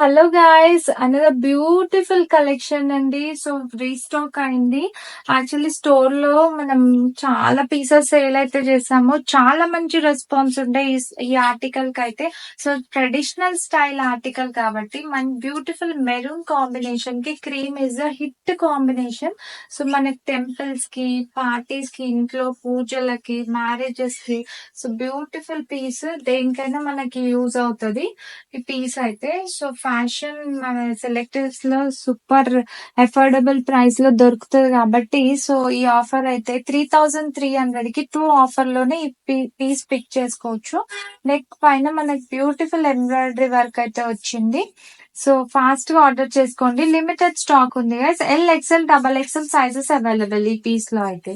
Hello guys! Another beautiful collection అండి. So, restock అయింది. Actually స్టోర్‌లో మనం చాలా పీసెస్ సేల్ అయితే చేసాము. చాలా మంచి రెస్పాన్స్ ఉండే ఈ ఆర్టికల్‌కైతే. సో, ట్రెడిషనల్ స్టైల్ ఆర్టికల్ కాబట్టి బ్యూటిఫుల్ మెరూన్ కాంబినేషన్‌కి cream is a hit combination. So, మనకి టెంపుల్స్‌కి, పార్టీస్‌కి, ఇంట్లో పూజలకి, మ్యారేజెస్‌కి సో, బ్యూటిఫుల్ పీస్ దేనికైనా మనకి యూజ్ అవుతది. ఈ పీస్ అయితే. సో, ఫ్యాషన్ మన సెలెక్టివ్స్ లో సూపర్ అఫోర్డబుల్ ప్రైస్ లో దొరుకుతుంది కాబట్టి సో ఈ ఆఫర్ అయితే 3300 కి టూ ఆఫర్ లోనే ఈ పీస్ పిక్ చేసుకోవచ్చు. నెక్ పైన మనకి బ్యూటిఫుల్ ఎంబ్రాయిడరీ వర్క్ అయితే వచ్చింది. సో ఫాస్ట్ గా ఆర్డర్ చేసుకోండి. లిమిటెడ్ స్టాక్ ఉంది guys. L XL double XL sizes available ఈ పీస్ లో అయితే.